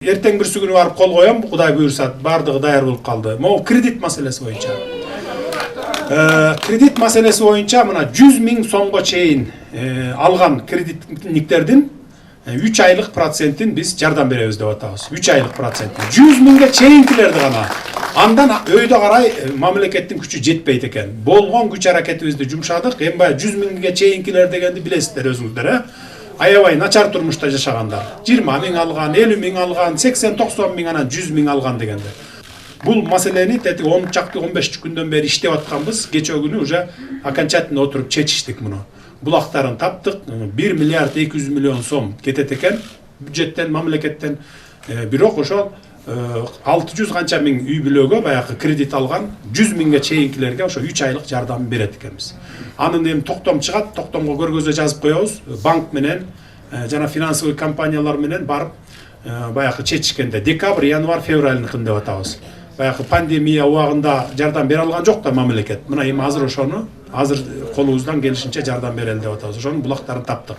Эртең бир күнү барып кол коем, Кудай буйрса, бардыгы даяр болуп калды. Могу кредит маселеси боюнча. Кредит маселеси боюнча мына 100 000 сомго чейин алган кредитниктердин 3 айлык процентин биз жардам беребиз деп атабыз. 3 айлык процентин. 100 000ге чейинкилерди гана. Андан өйдө карай мамлекеттин күчү жетпейт экен. Болгон күч аракетибизди жумшадык. Эми баягы 100 000ге чейинкилер дегенди билесиздер өзүңүздөр, аябай начар турмушта жашагандар. 20 000 алган, 50 000 алган, 80-90 000 анан 100 000 алган дегендер. Бул маселени 10 чакты 15 күндөн бери иштеп атканбыз. Кече күнү уже окончательно отуруп чечиштик муну. Булактарын таптык. 1 миллиард 200 миллион сом кетет экен бюджеттен, мамлекеттен. Бирок ошол 600 канча миң үй бүлөгө баягы кредит алган 100 000ге чейинкилерге ошо 3 айлык жардам берет экенбиз. Анын эми токтом чыгат, токтомго көргөзө жазып коебуз. Банк менен жана финансовый компаниялар менен барып баягы чечишкенде декабрь, январь, февралькын деп атабыз. Баягы пандемия убагында жардам бере алган жок да мамлекет. Мына эми азыр ошону колубуздан келишинче жардам берели деп атабыз. Ошонун булактарын таптык.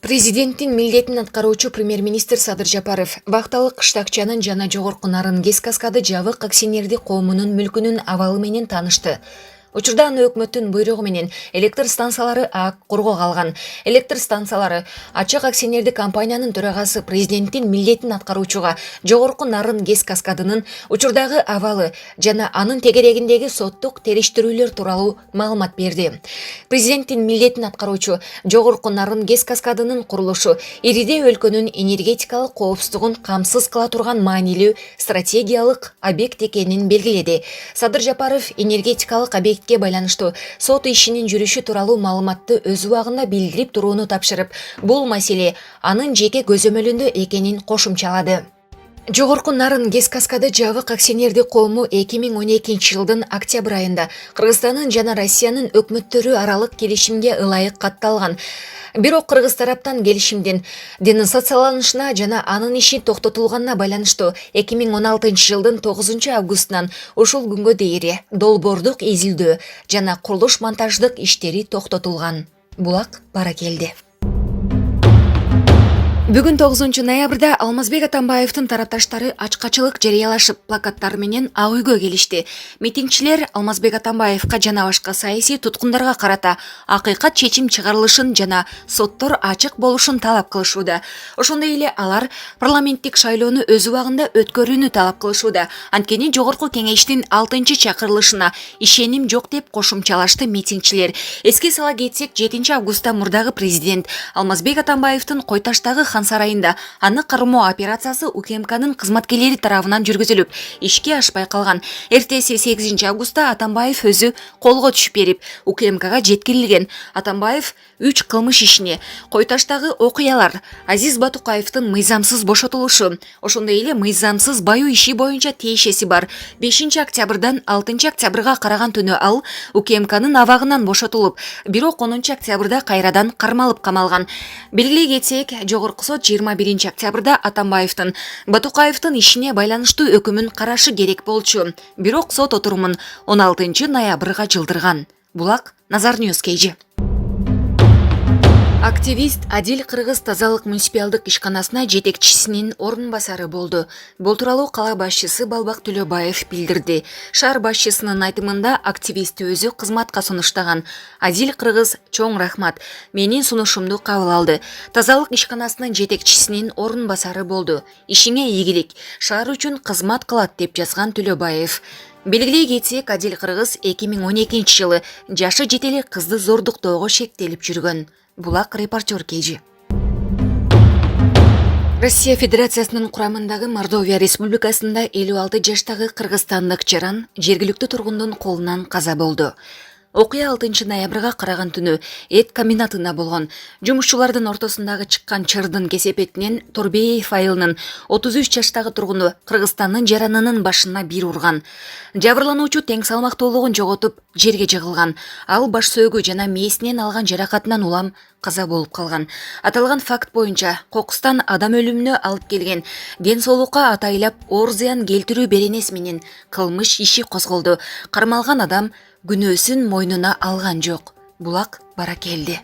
Президенттин милдетин аткаруучу премьер-министр Садыр Жапаров Бакталык кыштакчанын жана жогорку нарын ГЭС каскады жабык акционердик коомунун мүлкүнүн абалы менен таанышты. Учурда аны өкмөттүн буйругу менен электр станциялары коргоо алган. Электр станциялары ачык акционердик компаниянын төрагасы президенттин милдетин аткаруучуга жогорку нарын ГЭС каскадынын учурдагы абалы жана анын тегерегиндеги соттук териштирүүлөр тууралуу маалымат берди. Президенттин милдетин аткаруучу жогорку нарын ГЭС каскадынын курулушу ириде өлкөнүн энергетикалык коопсуздугун камсыз кыла турган маанилүү стратегиялык объект экенин белгиледи. Садыр Жапаров энергетикалык объект байланыштуу сот ишинин жүрүшү тууралуу маалыматты өз убагында билдирип турууну тапшырып, бул маселе анын жеке көзөмөлүндө экенин кошумчалады. Жогорку нарын ГЭС каскады жабык акционердик коому 2012 жылдын октябрь айында Кыргызстандын жана Россиянын өкмөттөрү аралык келишимге ылайык катталган. Бирок кыргыз тараптан келишимдин денонсацияланышына жана анын иши токтотулганына байланыштуу 2016 жылдын 9 августунан ушул күнгө дейин долбоордук изилдөө жана курулуш монтаждык иштери токтотулган. Булак бара келди. Бүгүн 9 ноябрда Алмазбек Атамбаевдин тарапташтары ачкачылык жарыялашып, плакаттар менен Ак үйгө келишти. Митингчилер Алмазбек Атамбаевга жана башка саясий туткундарга карата акыйкат чечим чыгарылышын жана соттор ачык болушун талап кылышууда. Ошондой эле алар парламенттик шайлоону өз убагында өткөрүүнү талап кылышууда. Анткени жогорку кеңештин 6-чакырылышына ишеним жок деп кошумчалашты митингчилер. Эске сала кетсек, 7 августта мурдагы президент Алмазбек Атамбаевдин Койташтагы Хан сарайында аны кармоо операциясы УКМКнын кызматкерлери тарабынан жүргүзүлүп, ишке ашпай калган. Эртеси 8 августта Атамбаев өзү колго түшүп берип, УКМКга жеткирилген. Атамбаев 3 кылмыш ишине, Койташтагы окуялар, Азиз Батукаевдин мыйзамсыз бошотулушу, ошондой эле мыйзамсыз баю иши боюнча тиешеси бар. 5 октябрдан 6 октябрга караган түнү ал УКМКнын абагынан бошотулуп, бирок 10 октябрда кайрадан кармалып камалган. Белгилей кетсек, жогорку сот 21 октябрда Атамбаевдин Батукаевдин ишине байланыштуу өкүмүн карашы керек болчу. Бирок сот отурумун 16 ноябрга жылдырган. Булак Назар Ньюс KG. Активист Адил Кыргыз тазалык муниципалдык ишканасына жетекчисинин орун басары болду. Бул тууралуу кала башчысы Балбак Төлөбаев билдирди. Шаар башчысынын айтымында активист өзү кызматка сунуштаган. Адил Кыргыз чоң рахмат. Менин сунушумду кабыл алды. Тазалык ишканасынын жетекчисинин орун басары болду. Ишиңе ийгилик. Шаар үчүн кызмат кылат деп жазган Төлөбаев. Белгилей кетсек, Адил Кыргыз 2012 жылы жашы жетели кызды зордуктоого шектелип жүргөн. Булак репортер KG. Россия Федерациясынын курамындагы Мордовия Республикасында 56 жаштагы кыргызстандык жаран жергиликтүү тургундун колунан каза болду. Окуя 6 ноябрга караган түнү эт комбинатында болгон. Жумушчулардын ортосундагы чыккан чырдын кесепетинен Торбеев айылынын 33 жаштагы тургуну Кыргызстандын жаранынын башына бир урган. Жабырлануучу тең салмактуулугун жоготуп жерге жыгылган. Ал баш сөөгү жана мээсинен алган жаракатынан улам каза болуп калган. Аталган факт боюнча кокустан адам өлүмүнө алып келген ден соолукка атайлап оор зыян келтирүү беренеси менен кылмыш иши козголду. Кармалган адам күнөөсүн мойнуна алган жок. Булак баракелди.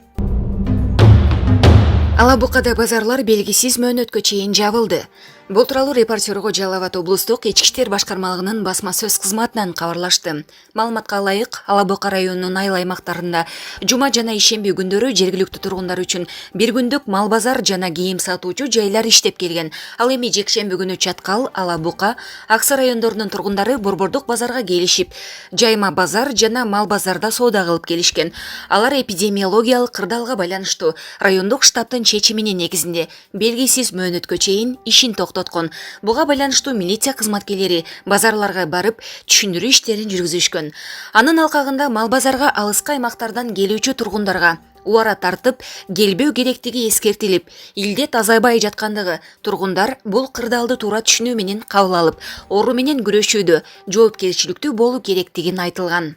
Алабукада базарлар белгисиз мөөнөткө чейин жабылды. Бул тууралуу репортерго Жалал Абад облустук ички иштер башкармалыгынын басма сөз кызматынан кабарлашты. Маалыматка ылайык, Алабука районунун айыл аймактарында жума жана ишемби күндөрү жергиликтүү тургундар үчүн бир күндүк мал базар жана кийим сатуучу жайлар иштеп келген. Ал эми жекшемби күнү Чаткал, Алабука, Аксы райондорунун тургундары борбордук базарга келишип, жайма базар жана мал базарда соода кылып келишкен. Алар эпидемиологиялык кырдаалга байланыштуу райондук штабтын чечиминин негизинде белгисиз мөөнөткө чейин ишин токтоткон. Буга байланыштуу милиция кызматкерлери базарларга барып түшүндүрүү иштерин жүргүзүшкөн. Анын алкагында мал базарга алыскы аймактардан келүүчү тургундарга убара тартып келбөө керектиги эскертилип, илдет азайбай жаткандыгы, тургундар бул кырдаалды туура түшүнүү менен кабыл алып, оору менен күрөшүүдө жоопкерчиликтүү болуу керектигин айтылган.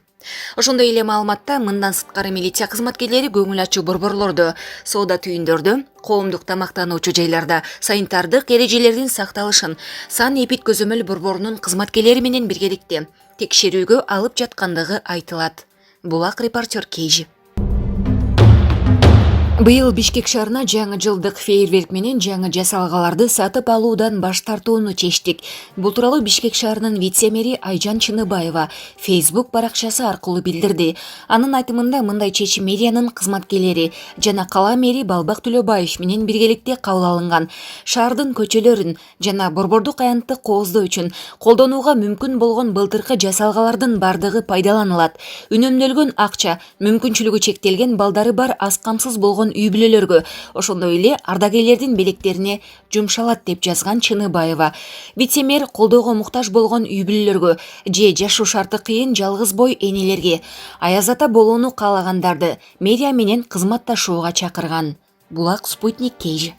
Ошондой эле маалыматта мындан сырткары милиция кызматкерлери көңүл ачуу борборлордо, соода түйүндөрдө, коомдук тамактануучу жайларда санитардык эрежелердин сакталышын сан эпид көзөмөл борборунун кызматкерлери менен биргеликте текшерүүгө алып жаткандыгы айтылат. Булак репортер Кейжи. Быйыл Бишкек шаарына жаңы жылдык фейерверк менен жаңы жасалгаларды сатып алуудан баш тартууну чечтик. Бул тууралуу Бишкек шаарынын вице-мэри Айжан Чыныбаева Facebook баракчасы аркылуу билдирди. Анын айтымында мындай чечим мэриянын кызматкерлери жана кала мэри Балбак Төлөбаев менен биргеликте кабыл алынган. Шаардын көчөлөрүн жана борбордук аянтты кооздоо үчүн колдонууга мүмкүн болгон былтыркы жасалгалардын бардыгы пайдаланылат. Үнөмдөлгөн акча мүмкүнчүлүгү чектелген балдары бар аз камсыз болгон үй бүлөлөргө, ошондой эле ардагерлердин белектерине жумшалат деп жазган Чыныбаева. Вице-мэр колдоого муктаж болгон үй бүлөлөргө же жашоо шарты кыйын жалгыз бой энелерге, аяз ата болууну каалагандарды мэрия менен кызматташууга чакырган. Булак Спутник Кейжи.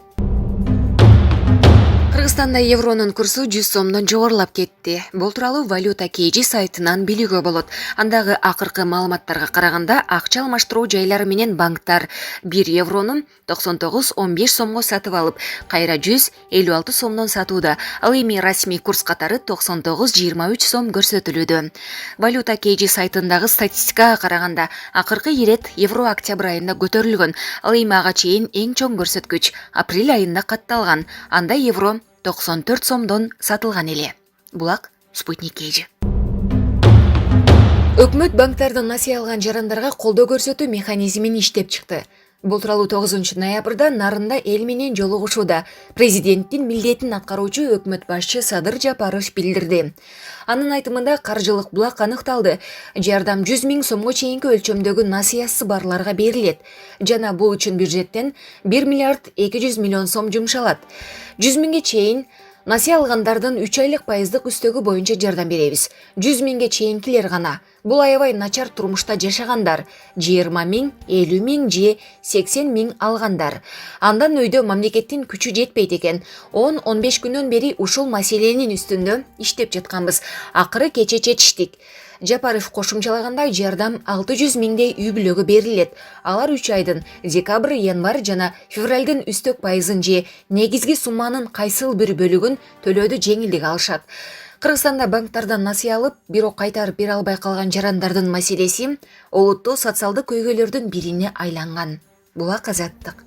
Кыргызстанда евронун курсу 100 сомдон жогорулап кетти. Бул тууралуу Валюта Кейжи сайтынан билүүгө болот. Андагы акыркы маалыматтарга караганда акча алмаштыруу жайлары менен банктар 1 еврону 99-15 сомго сатып алып, кайра 156 сомдон сатууда. Ал эми расмий курс катары 99-23 сом көрсөтүлүүдө. Валюта Кейжи сайтындагы статистикага караганда акыркы ирет евро-октябрь айында көтөрүлгөн. Ал эми ага чейин эң чоң көрсөткүч апрель айында катталган. Анда евро 94 сомдон сатылган эле. Булак Спутник Кейжи. Өкмөт банктардан насыя алган жарандарга колдоо көрсөтүү механизмин иштеп чыкты. Бул тууралуу 9 ноябрда Нарында эл менен жолугушууда президенттин милдетин аткаруучу өкмөт башчы Садыр Жапаров билдирди. Анын айтымында каржылык булак аныкталды. Жардам 100 000 сомго чейинки өлчөмдөгү насыясы барларга берилет. Жана бул үчүн бюджеттен 1 миллиард 200 миллион сом жумшалат. 100 000ге чейин насыя алгандардын 3 айлык пайыздык үстөгү боюнча жардам беребиз. 100 000ге чейинкилер гана. Бул аябай начар турмушта жашагандар, 20 000, 50 000 же 80 000 алгандар. Андан өйдө мамлекеттин күчү жетпейт экен. 10-15 күнөн бери ушул маселенин үстүндө иштеп жатканбыз. Акыры кече чечиштик. Жапаров кошумчалагандай жардам 600 000дей үй бүлөгө берилет. Алар 3 айдын декабрь, январь жана февралдын үстөк пайызын же негизги сумманын кайсыл бир бөлүгүн төлөөдө жеңилдик алышат. Кыргызстанда банктардан насыя алып, бирок кайтарып бере албай калган жарандардын маселеси олуттуу социалдык көйгөйлөрдүн бирине айланган. Булак Азаттык.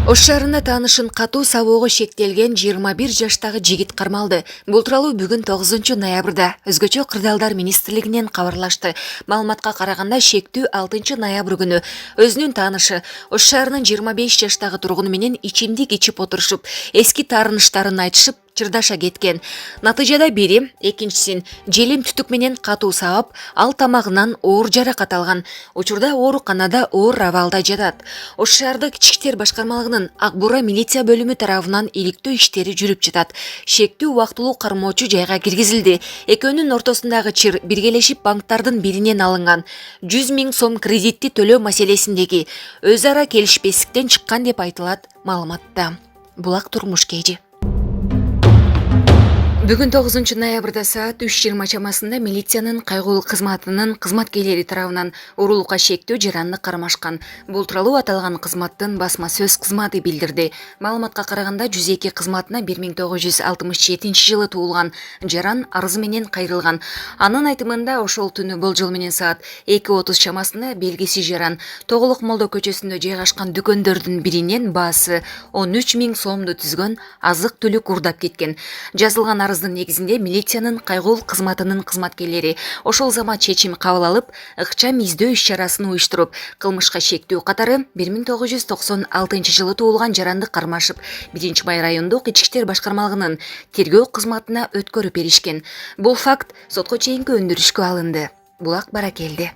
Ош шаарында таанышын катуу сабоого шектелген 21 жаштагы жигит кармалды. Бул тууралуу бүгүн 9 ноябрда өзгөчө кырдаалдар министрлигинен кабарлашты. Маалыматка караганда шектүү 6 ноябрь күнү өзүнүн таанышы Ош шаарынын 25 жаштагы тургуну менен ичимдик ичип отурушуп, эски таарыныштарын айтышып, чырдаша кеткен. Натыйжада бири, экинчисин желим түтүк менен катуу сабап, ал тамагынан оор жаракат алган. Учурда ооруканада оор абалда жатат. Ош шаардык ички иштер башкармалыгынын Ак Бура милиция бөлүмү тарабынан иликтөө иштери жүрүп жатат. Шектүү убактылуу кармоочу жайга киргизилди. Экөөнүн ортосундагы чыр биргелешип банктардын биринен алынган. 100 000 сом кредитти төлөө маселесиндеги өз ара келишпестиктен чыккан деп айтылат маалыматта. Булак турмуш кежи. Бүгүн 9 ноябрда саат 3:20 чамасында милициянын кайгылуу кызматынын кызматкерлери тарабынан уурулукка шектүү жаранды кармашкан. Бул тууралуу аталган кызматтын басма сөз кызматы билдирди. Маалыматка караганда 102 кызматына 1967 жылы туулган жаран арызы менен кайрылган. Анын айтымында ошол түнү болжол менен саат 2:30 чамасында белгисиз жаран Тоголок Молдо көчөсүндө жайгашкан дүкөндөрдүн биринен баасы 13 000 сомду түзгөн азык-түлүк уурдап кеткен. Жазылган арыздын негизинде милициянын кайгылуу кызматынын кызматкерлери ошол замат чечим кабыл алып, ыкчам издөө иш-чарасын уюштуруп, кылмышка шектүү катары 1996 жылы туулган жаранды кармашып, 1 Май райондук ички иштер башкармалыгынын тергөө кызматына өткөрүп беришкен. Бул факт сотко чейинки өндүрүшкө алынды. Булак баракелди.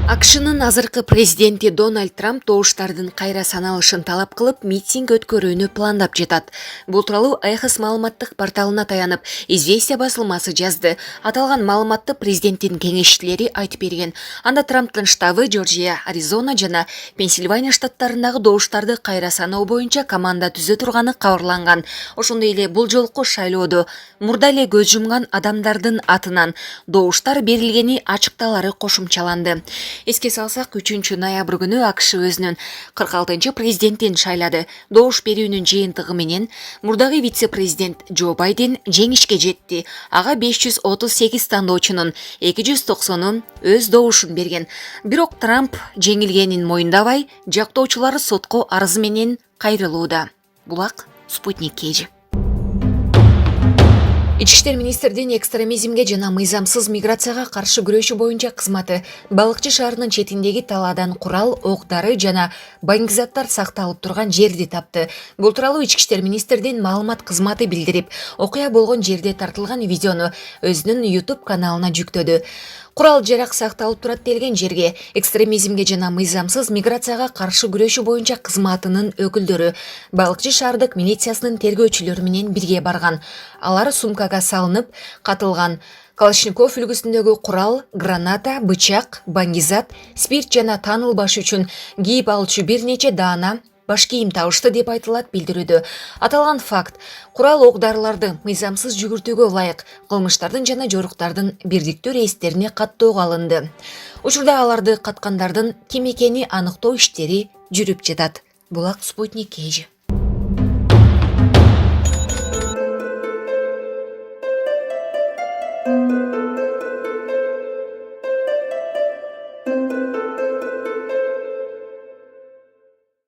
АКШнын азыркы президенти Дональд Трамп добуштардын кайра саналышын талап кылып, митинг өткөрүүнү пландап жатат. Бул тууралуу Эхос маалыматтык порталына таянып, Известия басылмасы жазды. Аталган маалыматты президенттин кеңешчилери айтып берген. Анда Трамптын штабы Жоржия, Аризона жана Пенсильвания штаттарындагы добуштарды кайра саноо боюнча команда түзө турганы кабарланган. Ошондой эле бул жолку шайлоодо мурда эле көз жумган адамдардын атынан добуштар берилгени ачыкталары кошумчаланды. Эске салсак, 3 ноябрь күнү АКШ өзүнүн 46-чы президентин шайлады. Добуш берүүнүн жыйынтыгы менен мурдагы вице-президент Джо Байден жеңишке жетти. Ага 538 тандоочунун 290-у өз добушун берген. Бирок Трамп жеңилгенин моюндабай, жактоочулары сотко арызы менен кайрылууда. Булак Спутник кежи. Ички иштер министрдин экстремизмге жана мыйзамсыз миграцияга каршы күрөшүү боюнча кызматы Балыкчы шаарынын четиндеги талаадан курал, ок-дары жана баңгизаттар сакталып турган жерди тапты. Бул тууралуу ички иштер министрдин маалымат кызматы билдирип, окуя болгон жерде тартылган видеону өзүнүн YouTube каналына жүктөдү. Курал жарак сакталып турат делген жерге экстремизмге жана мыйзамсыз миграцияга каршы күрөшүү боюнча кызматынын өкүлдөрү Балыкчы шаардык милициясынын тергөөчүлөрү менен бирге барган. Алар сумкага салынып, катылган Калашников үлгүсүндөгү курал, граната, бычак, баңгизат, спирт жана таанылбаш үчүн кийип алчу бир нече даана баш кийим табышты деп айтылат билдирүүдө. Аталган факт курал ок-дарыларды мыйзамсыз жүгүртүүгө ылайык кылмыштардын жана жоруктардын бирдиктүү рейстерине каттоого алынды. Учурда аларды каткандардын ким экени аныктоо иштери жүрүп жатат. Булак Спутник кежи.